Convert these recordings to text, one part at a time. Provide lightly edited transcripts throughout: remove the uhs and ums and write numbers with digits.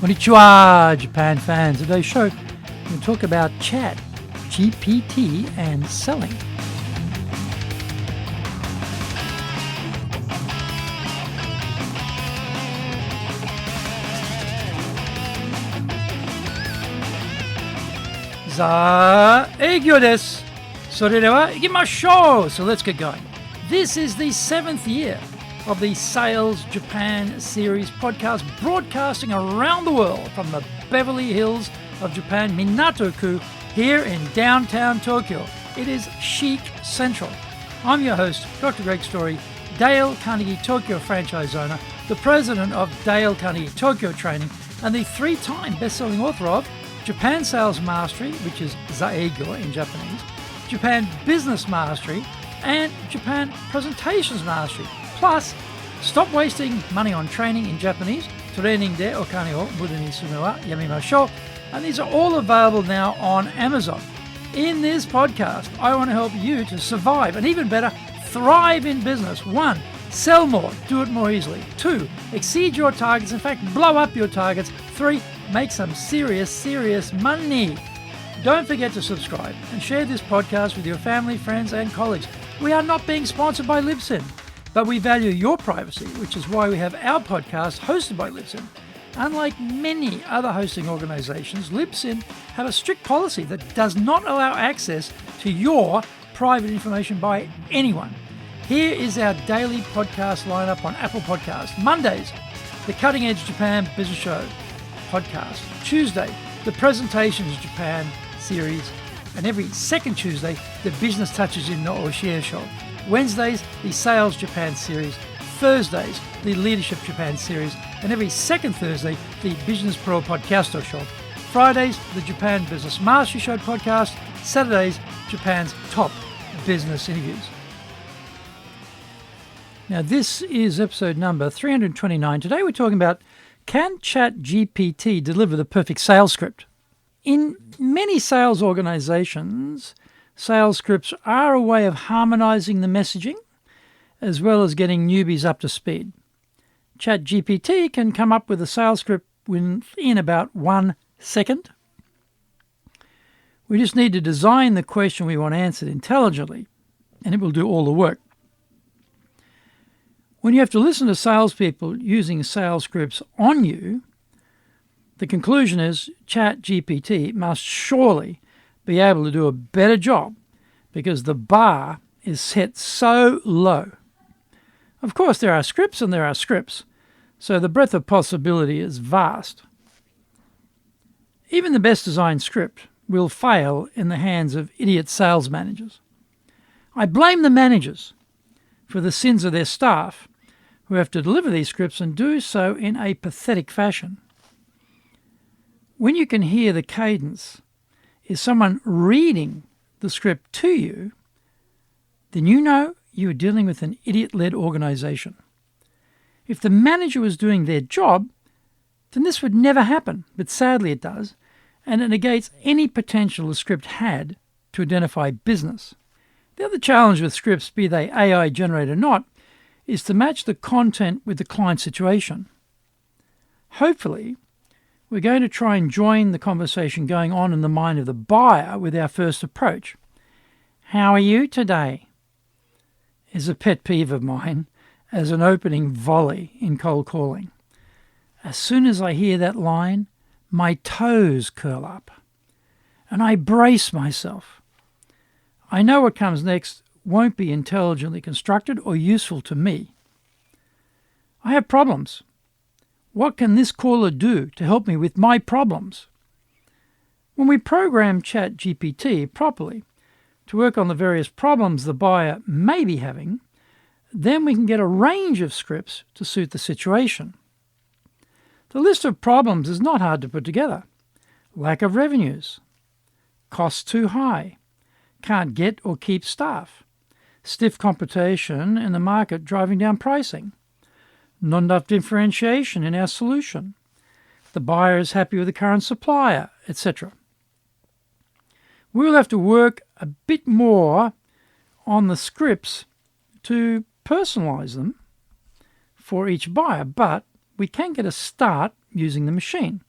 Konnichiwa, Japan fans. Today's show, we'll talk about ChatGPT and selling. Eigyo desu. それでは行きましょう. So let's get going. This is the 7th year of the Sales Japan series podcast, broadcasting around the world from the Beverly Hills of Japan, Minato-ku, here in downtown Tokyo. It is chic central. I'm your host, Dr. Greg Story, Dale Carnegie Tokyo franchise owner, the president of Dale Carnegie Tokyo Training, and the 3-time best-selling author of Japan Sales Mastery, which is Zaeigo in Japanese, Japan Business Mastery, and Japan Presentations Mastery. Plus, stop wasting money on training in Japanese, training de okane o muda ni sume wa yamimashou, and these are all available now on Amazon. In this podcast, I want to help you to survive and even better, thrive in business. 1, sell more, do it more easily. 2, exceed your targets, in fact, blow up your targets. 3, make some serious money. Don't forget to subscribe and share this podcast with your family, friends, and colleagues. We are not being sponsored by Libsyn, but we value your privacy, which is why we have our podcast hosted by Libsyn. Unlike many other hosting organizations, Libsyn have a strict policy that does not allow access to your private information by anyone. Here is our daily podcast lineup on Apple Podcasts. Mondays, the Cutting Edge Japan Business Show podcast. Tuesday, the Presentations Japan series. And every second Tuesday, the Business Touches in no Oshie Show. Wednesdays, the Sales Japan series. Thursdays, the Leadership Japan series. And every second Thursday, the Business Pro Podcasto Show. Fridays, the Japan Business Mastery Show podcast. Saturdays, Japan's top business interviews. Now, this is episode number 329. Today we're talking about, can ChatGPT deliver the perfect sales script? In many sales organizations, sales scripts are a way of harmonizing the messaging as well as getting newbies up to speed. ChatGPT can come up with a sales script in about 1 second. We just need to design the question we want answered intelligently, and it will do all the work. When you have to listen to salespeople using sales scripts on you, the conclusion is ChatGPT must surely be able to do a better job because the bar is set so low. Of course, there are scripts and there are scripts, so the breadth of possibility is vast. Even the best designed script will fail in the hands of idiot sales managers. I blame the managers for the sins of their staff who have to deliver these scripts and do so in a pathetic fashion. When you can hear the cadence is someone reading the script to you, then you know you are dealing with an idiot-led organization. If the manager was doing their job, then this would never happen, but sadly it does, and it negates any potential the script had to identify business. The other challenge with scripts, be they AI generated or not, is to match the content with the client situation. Hopefully, we're going to try and join the conversation going on in the mind of the buyer with our first approach. How are you today? Is a pet peeve of mine as an opening volley in cold calling. As soon as I hear that line, my toes curl up and I brace myself. I know what comes next won't be intelligently constructed or useful to me. I have problems. What can this caller do to help me with my problems? When we program ChatGPT properly to work on the various problems the buyer may be having, then we can get a range of scripts to suit the situation. The list of problems is not hard to put together. Lack of revenues, costs too high, can't get or keep staff, stiff competition in the market driving down pricing, not enough differentiation in our solution, the buyer is happy with the current supplier, etc. We'll have to work a bit more on the scripts to personalize them for each buyer, but we can get a start using the machine.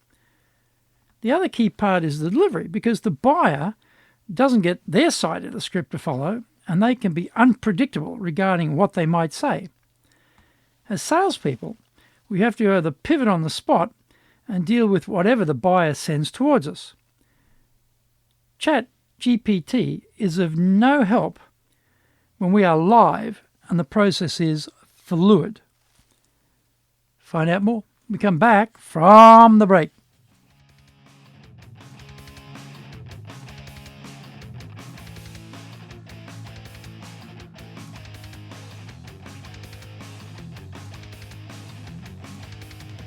The other key part is the delivery, because the buyer doesn't get their side of the script to follow, and they can be unpredictable regarding what they might say. As salespeople, we have to either pivot on the spot and deal with whatever the buyer sends towards us. ChatGPT is of no help when we are live and the process is fluid. Find out more. We come back from the break.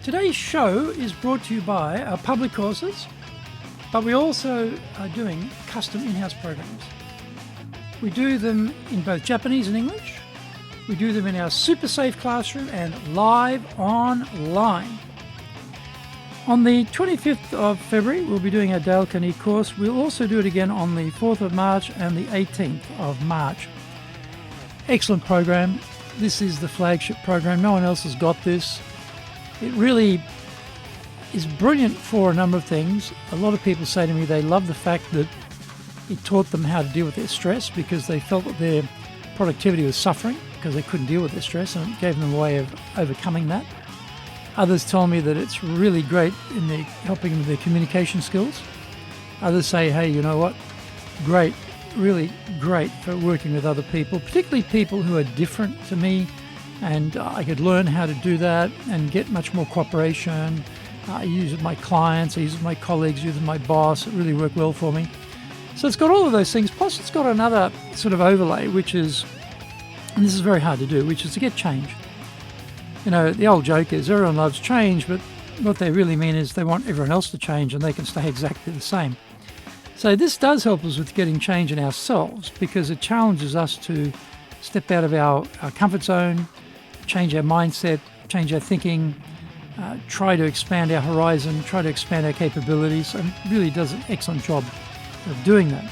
Today's show is brought to you by our public courses, but we also are doing custom in-house programs. We do them in both Japanese and English. We do them in our super safe classroom and live online. On the 25th of February, we'll be doing our Dale Carnegie course. We'll also do it again on the 4th of March and the 18th of March. Excellent program. This is the flagship program. No one else has got this. It really is brilliant for a number of things. A lot of people say to me they love the fact that it taught them how to deal with their stress, because they felt that their productivity was suffering because they couldn't deal with their stress, and it gave them a way of overcoming that. Others tell me that it's really great in helping them with their communication skills. Others say, hey, you know what? Great, really great for working with other people, particularly people who are different to me. And I could learn how to do that and get much more cooperation. I use it with my clients, I use it with my colleagues, I use it with my boss. It really worked well for me. So it's got all of those things. Plus it's got another sort of overlay, which is, and this is very hard to do, which is to get change. You know, the old joke is everyone loves change, but what they really mean is they want everyone else to change and they can stay exactly the same. So this does help us with getting change in ourselves, because it challenges us to step out of our comfort zone, change our mindset, change our thinking, try to expand our horizon, try to expand our capabilities, and really does an excellent job of doing that.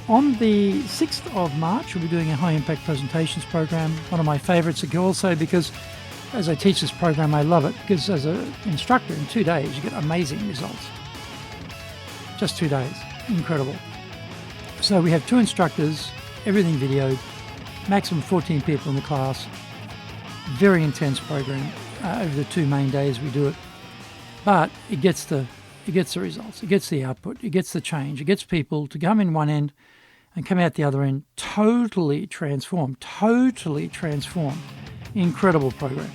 On the 6th of March, we'll be doing a high-impact presentations program, one of my favorites also, because as I teach this program, I love it, because as an instructor, in 2 days, you get amazing results. Just 2 days. Incredible. So we have 2 instructors, everything videoed, maximum 14 people in the class. Very intense program. Over the 2 main days we do it, but it gets the results, it gets the output, it gets the change, it gets people to come in one end and come out the other end totally transformed. Incredible program.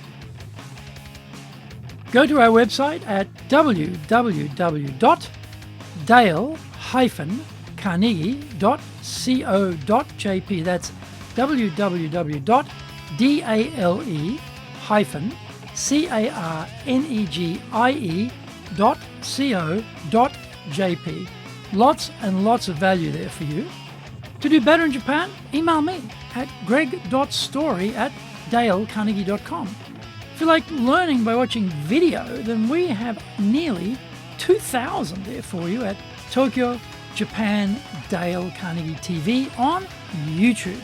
Go to our website at www.dale-carnegie.co.jp. That's www.dale-carnegie.co.jp. Lots and lots of value there for you. To do better in Japan, email me at greg.story@dalecarnegie.com. If you like learning by watching video, then we have nearly 2,000 there for you at Tokyo, Japan, Dale Carnegie TV on YouTube.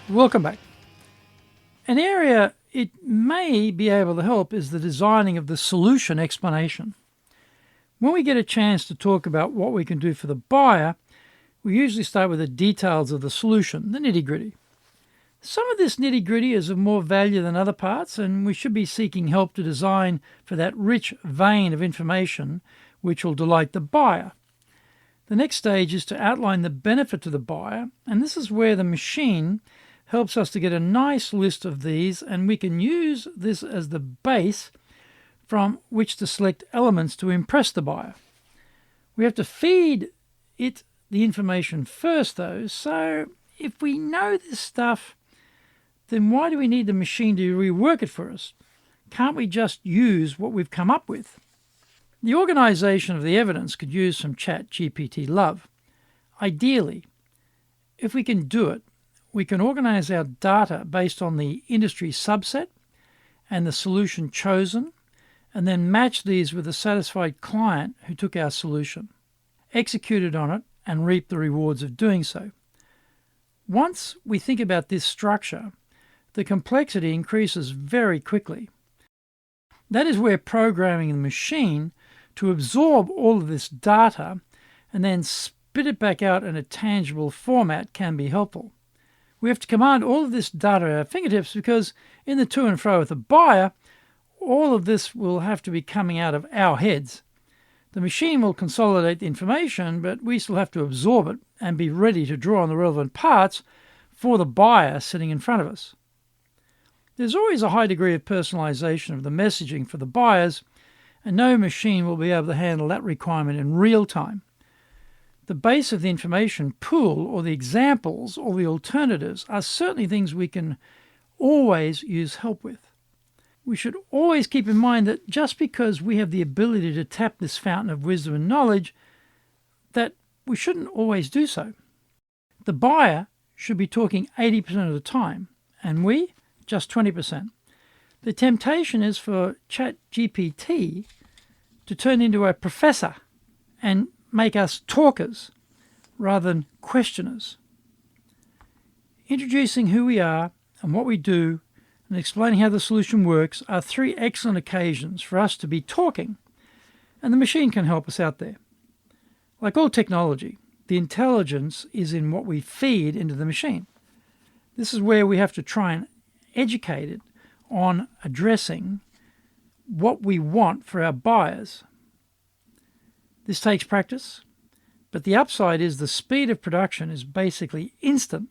Welcome back. An area it may be able to help is the designing of the solution explanation. When we get a chance to talk about what we can do for the buyer, we usually start with the details of the solution, the nitty-gritty. Some of this nitty-gritty is of more value than other parts, and we should be seeking help to design for that rich vein of information which will delight the buyer. The next stage is to outline the benefit to the buyer, and this is where the machine helps us to get a nice list of these, and we can use this as the base from which to select elements to impress the buyer. We have to feed it the information first, though, so if we know this stuff, then why do we need the machine to rework it for us? Can't we just use what we've come up with? The organization of the evidence could use some ChatGPT love. Ideally, if we can do it, we can organize our data based on the industry subset and the solution chosen, and then match these with a satisfied client who took our solution, executed on it, and reaped the rewards of doing so. Once we think about this structure, the complexity increases very quickly. That is where programming the machine to absorb all of this data and then spit it back out in a tangible format can be helpful. We have to command all of this data at our fingertips because in the to and fro with the buyer, all of this will have to be coming out of our heads. The machine will consolidate the information, but we still have to absorb it and be ready to draw on the relevant parts for the buyer sitting in front of us. There's always a high degree of personalization of the messaging for the buyers, and no machine will be able to handle that requirement in real time. The base of the information pool, or the examples, or the alternatives are certainly things we can always use help with. We should always keep in mind that just because we have the ability to tap this fountain of wisdom and knowledge, that we shouldn't always do so. The buyer should be talking 80% of the time, and we just 20%. The temptation is for ChatGPT to turn into a professor and make us talkers rather than questioners. Introducing who we are and what we do and explaining how the solution works are three excellent occasions for us to be talking, and the machine can help us out there. Like all technology, the intelligence is in what we feed into the machine. This is where we have to try and educate it on addressing what we want for our buyers. This takes practice, but the upside is the speed of production is basically instant,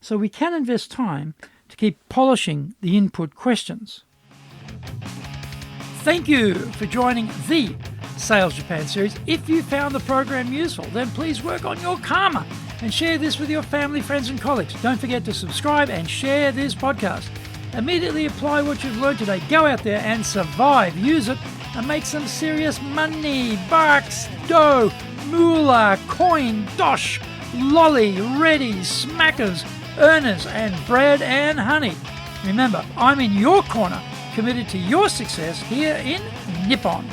so we can invest time to keep polishing the input questions. Thank you for joining the Sales Japan series. If you found the program useful, then please work on your karma and share this with your family, friends, and colleagues. Don't forget to subscribe and share this podcast. Immediately apply what you've learned today. Go out there and survive. Use it and make some serious money. Bucks, dough, moolah, coin, dosh, lolly, ready, smackers, earners, and bread and honey. Remember, I'm in your corner, committed to your success here in Nippon.